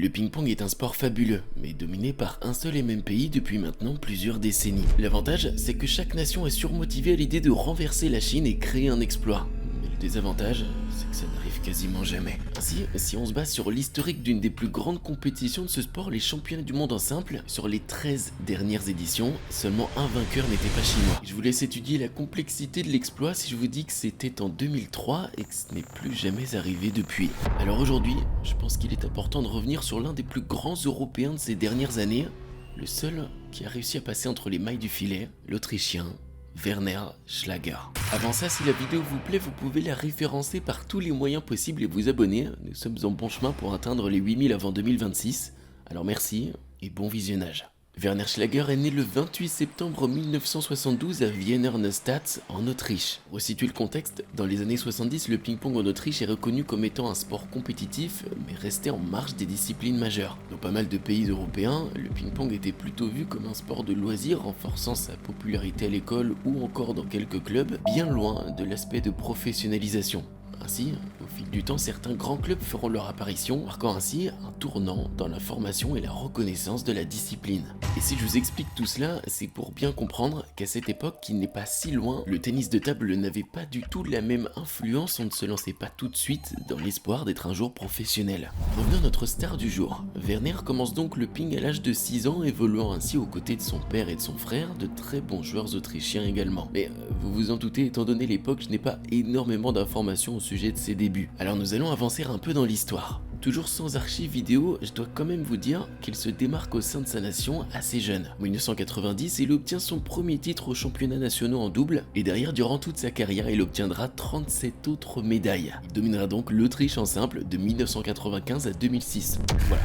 Le ping-pong est un sport fabuleux, mais dominé par un seul et même pays depuis maintenant plusieurs décennies. L'avantage, c'est que chaque nation est surmotivée à l'idée de renverser la Chine et créer un exploit. Mais le désavantage, c'est que ça n'arrive quasiment jamais. Ainsi, si on se base sur l'historique d'une des plus grandes compétitions de ce sport, les championnats du monde en simple, sur les 13 dernières éditions, seulement un vainqueur n'était pas chinois. Je vous laisse étudier la complexité de l'exploit si je vous dis que c'était en 2003 et que ce n'est plus jamais arrivé depuis. Alors aujourd'hui, je pense qu'il est important de revenir sur l'un des plus grands Européens de ces dernières années, le seul qui a réussi à passer entre les mailles du filet, l'Autrichien Werner Schlager. Avant ça, si la vidéo vous plaît, vous pouvez la référencer par tous les moyens possibles et vous abonner. Nous sommes en bon chemin pour atteindre les 8000 avant 2026. Alors merci et bon visionnage. Werner Schlager est né le 28 septembre 1972 à Wiener Neustadt, en Autriche. Pour situer le contexte, dans les années 70, le ping-pong en Autriche est reconnu comme étant un sport compétitif, mais restait en marge des disciplines majeures. Dans pas mal de pays européens, le ping-pong était plutôt vu comme un sport de loisir, renforçant sa popularité à l'école ou encore dans quelques clubs, bien loin de l'aspect de professionnalisation. Ainsi, au fil du temps, certains grands clubs feront leur apparition, marquant ainsi un tournant dans la formation et la reconnaissance de la discipline. Et si je vous explique tout cela, c'est pour bien comprendre qu'à cette époque, qui n'est pas si loin, le tennis de table n'avait pas du tout la même influence, on ne se lançait pas tout de suite dans l'espoir d'être un jour professionnel. Revenons à notre star du jour. Werner commence donc le ping à l'âge de 6 ans, évoluant ainsi aux côtés de son père et de son frère, de très bons joueurs autrichiens également. Mais vous vous en doutez, étant donné l'époque, je n'ai pas énormément d'informations au sujet de ses débuts. Alors nous allons avancer un peu dans l'histoire. Toujours sans archives vidéo, je dois quand même vous dire qu'il se démarque au sein de sa nation assez jeune. En 1990, il obtient son premier titre aux championnats nationaux en double, et derrière, durant toute sa carrière, il obtiendra 37 autres médailles. Il dominera donc l'Autriche en simple de 1995 à 2006. Voilà,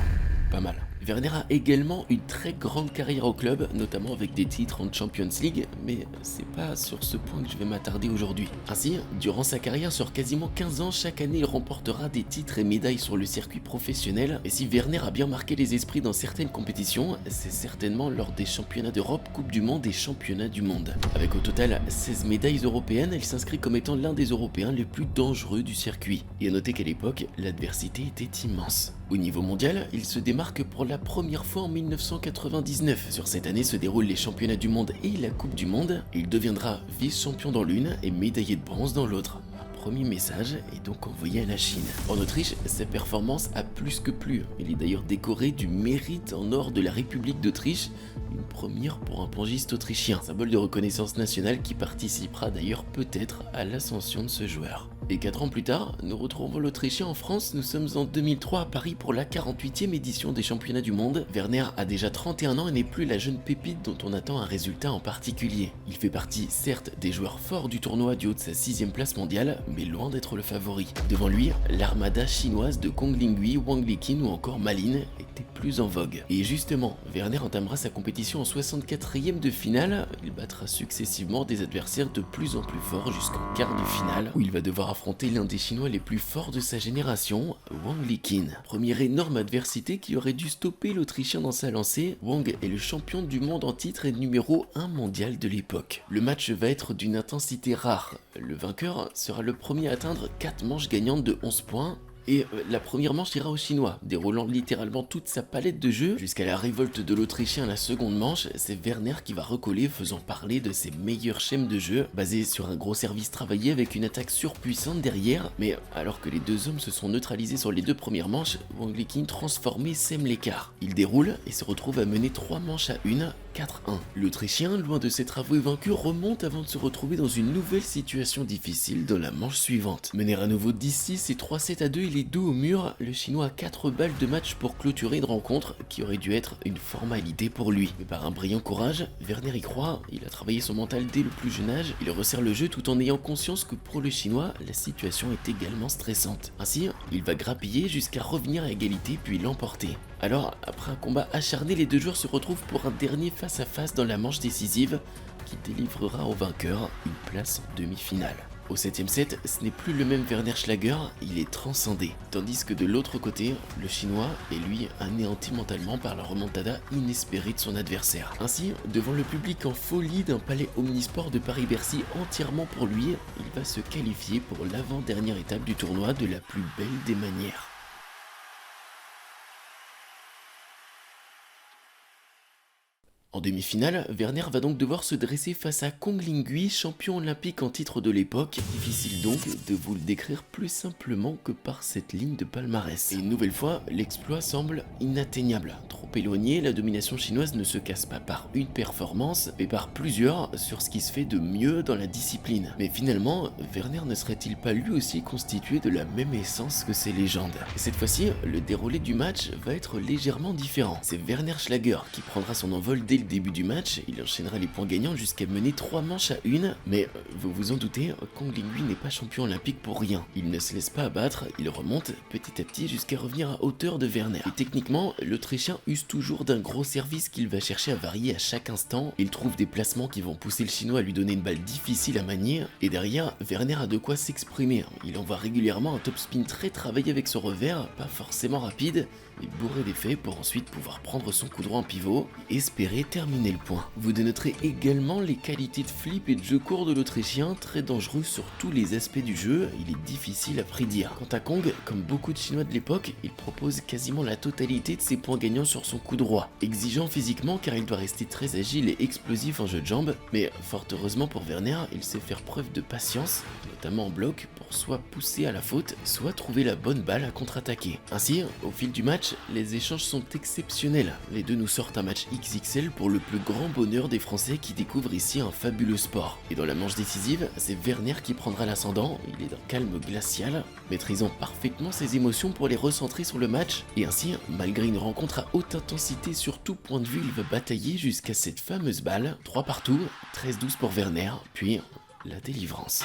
pas mal. Werner a également une très grande carrière au club, notamment avec des titres en Champions League, mais c'est pas sur ce point que je vais m'attarder aujourd'hui. Ainsi, durant sa carrière sur quasiment 15 ans, chaque année il remportera des titres et médailles sur le circuit professionnel, et si Werner a bien marqué les esprits dans certaines compétitions, c'est certainement lors des championnats d'Europe, Coupe du Monde et Championnats du Monde. Avec au total 16 médailles européennes, il s'inscrit comme étant l'un des Européens les plus dangereux du circuit. Et à noter qu'à l'époque, l'adversité était immense. Au niveau mondial, il se démarque pour la première fois en 1999. Sur cette année se déroulent les championnats du monde et la Coupe du Monde. Il deviendra vice-champion dans l'une et médaillé de bronze dans l'autre. Un premier message est donc envoyé à la Chine. En Autriche, sa performance a plus que plu. Il est d'ailleurs décoré du mérite en or de la République d'Autriche, une première pour un pongiste autrichien, symbole de reconnaissance nationale qui participera d'ailleurs peut-être à l'ascension de ce joueur. Et 4 ans plus tard, nous retrouvons l'Autrichien en France, nous sommes en 2003 à Paris pour la 48e édition des championnats du monde. Werner a déjà 31 ans et n'est plus la jeune pépite dont on attend un résultat en particulier. Il fait partie certes des joueurs forts du tournoi du haut de sa 6e place mondiale, mais loin d'être le favori. Devant lui, l'armada chinoise de Kong Linghui, Wang Liqin ou encore Ma Lin était plus en vogue. Et justement, Werner entamera sa compétition en 64e de finale, il battra successivement des adversaires de plus en plus forts jusqu'en quart de finale, où il va devoir affronter l'un des Chinois les plus forts de sa génération, Wang Liqin. Première énorme adversité qui aurait dû stopper l'Autrichien dans sa lancée, Wang est le champion du monde en titre et numéro 1 mondial de l'époque. Le match va être d'une intensité rare. Le vainqueur sera le premier à atteindre 4 manches gagnantes de 11 points, et la première manche ira au Chinois, déroulant littéralement toute sa palette de jeu. Jusqu'à la révolte de l'Autrichien à la seconde manche, c'est Werner qui va recoller, faisant parler de ses meilleurs schèmes de jeu, basés sur un gros service travaillé avec une attaque surpuissante derrière. Mais alors que les deux hommes se sont neutralisés sur les 2 premières manches, Wang Liqin transformé sème l'écart. Il déroule et se retrouve à mener 3 manches à 1, 4-1. L'Autrichien, loin de s'être avoué vaincu, remonte avant de se retrouver dans une nouvelle situation difficile dans la manche suivante. Mener à nouveau 10-6 et 3-7 à 2, il est dos au mur. Le Chinois a 4 balles de match pour clôturer une rencontre qui aurait dû être une formalité pour lui. Mais par un brillant courage, Werner y croit, il a travaillé son mental dès le plus jeune âge, il resserre le jeu tout en ayant conscience que pour le Chinois, la situation est également stressante. Ainsi, il va grappiller jusqu'à revenir à égalité puis l'emporter. Alors, après un combat acharné, les deux joueurs se retrouvent pour un dernier face-à-face dans la manche décisive qui délivrera au vainqueur une place en demi-finale. Au 7ème set, ce n'est plus le même Werner Schlager, il est transcendé. Tandis que de l'autre côté, le Chinois est lui anéanti mentalement par la remontada inespérée de son adversaire. Ainsi, devant le public en folie d'un palais omnisport de Paris-Bercy entièrement pour lui, il va se qualifier pour l'avant-dernière étape du tournoi de la plus belle des manières. En demi-finale, Werner va donc devoir se dresser face à Kong Linghui, champion olympique en titre de l'époque. Difficile donc de vous le décrire plus simplement que par cette ligne de palmarès. Et une nouvelle fois, l'exploit semble inatteignable. Trop éloigné, la domination chinoise ne se casse pas par une performance, mais par plusieurs sur ce qui se fait de mieux dans la discipline. Mais finalement, Werner ne serait-il pas lui aussi constitué de la même essence que ses légendes? Et cette fois-ci, le déroulé du match va être légèrement différent. C'est Werner Schlager qui prendra son envol dès le début du match, il enchaînera les points gagnants jusqu'à mener 3 manches à 1, mais vous vous en doutez, Kong Linghui n'est pas champion olympique pour rien. Il ne se laisse pas abattre, il remonte petit à petit jusqu'à revenir à hauteur de Werner. Et techniquement, l'Autrichien use toujours d'un gros service qu'il va chercher à varier à chaque instant. Il trouve des placements qui vont pousser le Chinois à lui donner une balle difficile à manier, et derrière, Werner a de quoi s'exprimer. Il envoie régulièrement un topspin très travaillé avec son revers, pas forcément rapide, mais bourré d'effets pour ensuite pouvoir prendre son coup droit en pivot et espérer terminer le point. Vous dénoterez également les qualités de flip et de jeu court de l'Autrichien, très dangereux sur tous les aspects du jeu, il est difficile à prédire. Quant à Kong, comme beaucoup de Chinois de l'époque, il propose quasiment la totalité de ses points gagnants sur son coup droit. Exigeant physiquement car il doit rester très agile et explosif en jeu de jambes, mais fort heureusement pour Werner, il sait faire preuve de patience, notamment en bloc, pour soit pousser à la faute, soit trouver la bonne balle à contre-attaquer. Ainsi, au fil du match, les échanges sont exceptionnels. Les deux nous sortent un match XXL pour le plus grand bonheur des Français qui découvrent ici un fabuleux sport. Et dans la manche décisive, c'est Werner qui prendra l'ascendant, il est d'un calme glacial, maîtrisant parfaitement ses émotions pour les recentrer sur le match, et ainsi, malgré une rencontre à haute intensité sur tout point de vue, il va batailler jusqu'à cette fameuse balle, 3 partout, 13-12 pour Werner, puis la délivrance.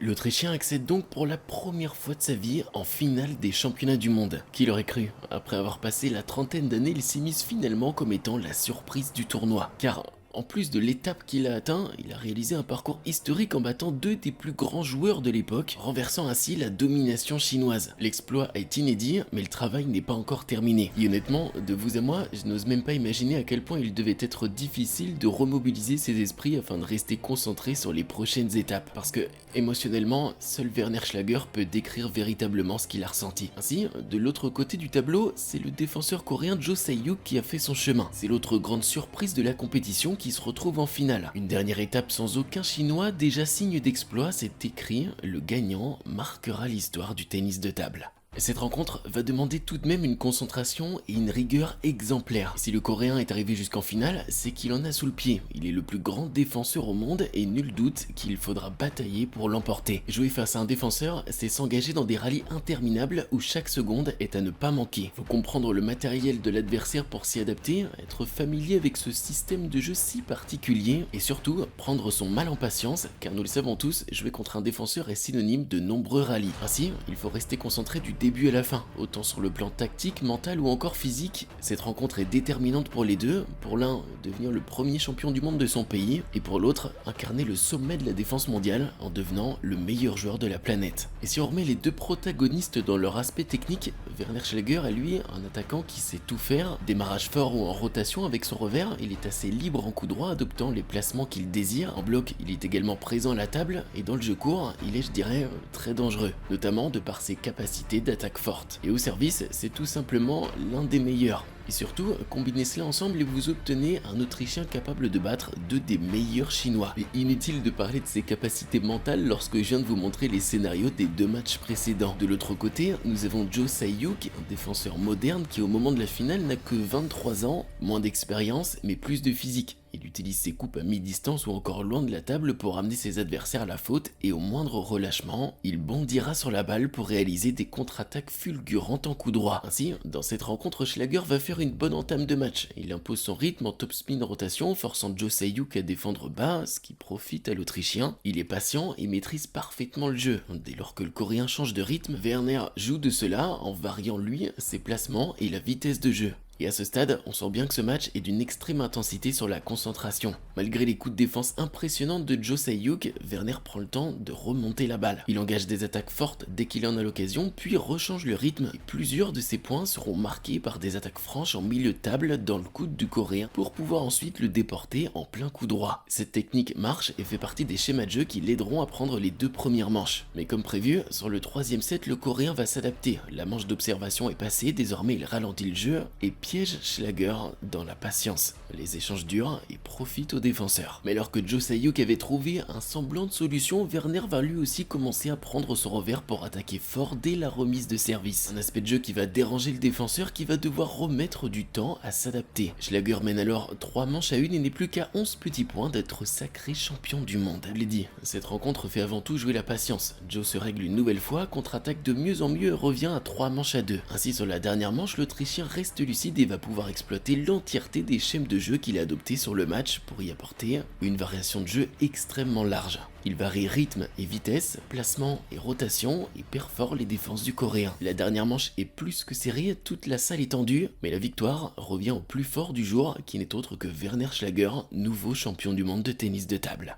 L'Autrichien accède donc pour la première fois de sa vie en finale des championnats du monde. Qui l'aurait cru? Après avoir passé la trentaine d'années, il s'immisce finalement comme étant la surprise du tournoi. Car en plus de l'étape qu'il a atteint, il a réalisé un parcours historique en battant 2 des plus grands joueurs de l'époque, renversant ainsi la domination chinoise. L'exploit est inédit, mais le travail n'est pas encore terminé. Et honnêtement, de vous à moi, je n'ose même pas imaginer à quel point il devait être difficile de remobiliser ses esprits afin de rester concentré sur les prochaines étapes. Parce que, émotionnellement, seul Werner Schlager peut décrire véritablement ce qu'il a ressenti. Ainsi, de l'autre côté du tableau, c'est le défenseur coréen Jo Se-hyuk qui a fait son chemin. C'est l'autre grande surprise de la compétition qui se retrouve en finale. Une dernière étape sans aucun chinois, déjà signe d'exploit, c'est écrit, le gagnant marquera l'histoire du tennis de table. Cette rencontre va demander tout de même une concentration et une rigueur exemplaires. Si le Coréen est arrivé jusqu'en finale, c'est qu'il en a sous le pied. Il est le plus grand défenseur au monde et nul doute qu'il faudra batailler pour l'emporter. Jouer face à un défenseur, c'est s'engager dans des rallyes interminables où chaque seconde est à ne pas manquer. Faut comprendre le matériel de l'adversaire pour s'y adapter, être familier avec ce système de jeu si particulier et surtout prendre son mal en patience car nous le savons tous, jouer contre un défenseur est synonyme de nombreux rallyes. Ainsi, il faut rester concentré du début à la fin, autant sur le plan tactique, mental ou encore physique. Cette rencontre est déterminante pour les deux, pour l'un devenir le premier champion du monde de son pays, et pour l'autre incarner le sommet de la défense mondiale en devenant le meilleur joueur de la planète. Et si on remet les deux protagonistes dans leur aspect technique, Werner Schlager est lui un attaquant qui sait tout faire, démarrage fort ou en rotation avec son revers, il est assez libre en coup droit adoptant les placements qu'il désire, en bloc il est également présent à la table, et dans le jeu court, il est je dirais très dangereux, notamment de par ses capacités d'attaque forte. Et au service, c'est tout simplement l'un des meilleurs. Et surtout, combinez cela ensemble et vous obtenez un Autrichien capable de battre 2 des meilleurs Chinois. Et inutile de parler de ses capacités mentales lorsque je viens de vous montrer les scénarios des 2 matchs précédents. De l'autre côté, nous avons Jo Se-hyuk, un défenseur moderne qui au moment de la finale n'a que 23 ans, moins d'expérience mais plus de physique. Il utilise ses coupes à mi-distance ou encore loin de la table pour amener ses adversaires à la faute et au moindre relâchement, il bondira sur la balle pour réaliser des contre-attaques fulgurantes en coup droit. Ainsi, dans cette rencontre, Schlager va faire une bonne entame de match. Il impose son rythme en topspin rotation, forçant Jo Se-hyuk à défendre bas, ce qui profite à l'Autrichien. Il est patient et maîtrise parfaitement le jeu. Dès lors que le Coréen change de rythme, Werner joue de cela en variant lui ses placements et la vitesse de jeu. Et à ce stade, on sent bien que ce match est d'une extrême intensité sur la concentration. Malgré les coups de défense impressionnants de Jo Se-hyuk, Werner prend le temps de remonter la balle. Il engage des attaques fortes dès qu'il en a l'occasion, puis rechange le rythme, et plusieurs de ses points seront marqués par des attaques franches en milieu de table dans le coude du coréen, pour pouvoir ensuite le déporter en plein coup droit. Cette technique marche et fait partie des schémas de jeu qui l'aideront à prendre les 2 premières manches. Mais comme prévu, sur le 3e set, le coréen va s'adapter. La manche d'observation est passée, désormais il ralentit le jeu et piège Schlager dans la patience. Les échanges durent et profitent aux défenseurs. Mais alors que Jo Se-hyuk avait trouvé un semblant de solution, Werner va lui aussi commencer à prendre son revers pour attaquer fort dès la remise de service. Un aspect de jeu qui va déranger le défenseur qui va devoir remettre du temps à s'adapter. Schlager mène alors 3 manches à 1 et n'est plus qu'à 11 petits points d'être sacré champion du monde. Je l'ai dit, cette rencontre fait avant tout jouer la patience. Jo se règle une nouvelle fois, contre-attaque de mieux en mieux et revient à 3 manches à 2. Ainsi sur la dernière manche, l'Autrichien reste lucide et va pouvoir exploiter l'entièreté des schèmes de jeu qu'il a adoptés sur le match pour y apporter une variation de jeu extrêmement large. Il varie rythme et vitesse, placement et rotation et perfore les défenses du coréen. La dernière manche est plus que serrée, toute la salle est tendue, mais la victoire revient au plus fort du jour qui n'est autre que Werner Schlager, nouveau champion du monde de tennis de table.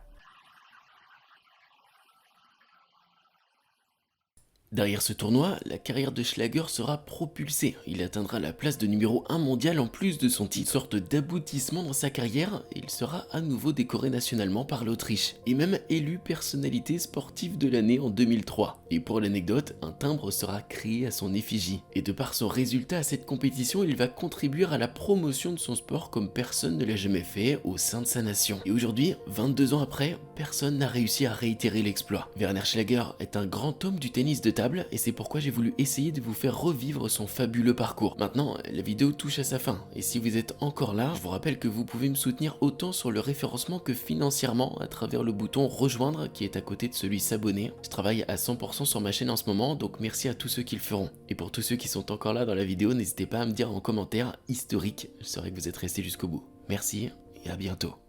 Derrière ce tournoi, la carrière de Schlager sera propulsée. Il atteindra la place de numéro 1 mondial en plus de son titre. Une sorte d'aboutissement dans sa carrière, et il sera à nouveau décoré nationalement par l'Autriche. Et même élu personnalité sportive de l'année en 2003. Et pour l'anecdote, un timbre sera créé à son effigie. Et de par son résultat à cette compétition, il va contribuer à la promotion de son sport comme personne ne l'a jamais fait au sein de sa nation. Et aujourd'hui, 22 ans après, personne n'a réussi à réitérer l'exploit. Werner Schlager est un grand homme du tennis de table, et c'est pourquoi j'ai voulu essayer de vous faire revivre son fabuleux parcours. Maintenant, la vidéo touche à sa fin, et si vous êtes encore là, je vous rappelle que vous pouvez me soutenir autant sur le référencement que financièrement à travers le bouton rejoindre qui est à côté de celui s'abonner. Je travaille à 100% sur ma chaîne en ce moment, donc merci à tous ceux qui le feront. Et pour tous ceux qui sont encore là dans la vidéo, n'hésitez pas à me dire en commentaire historique, je saurais que vous êtes restés jusqu'au bout. Merci et à bientôt.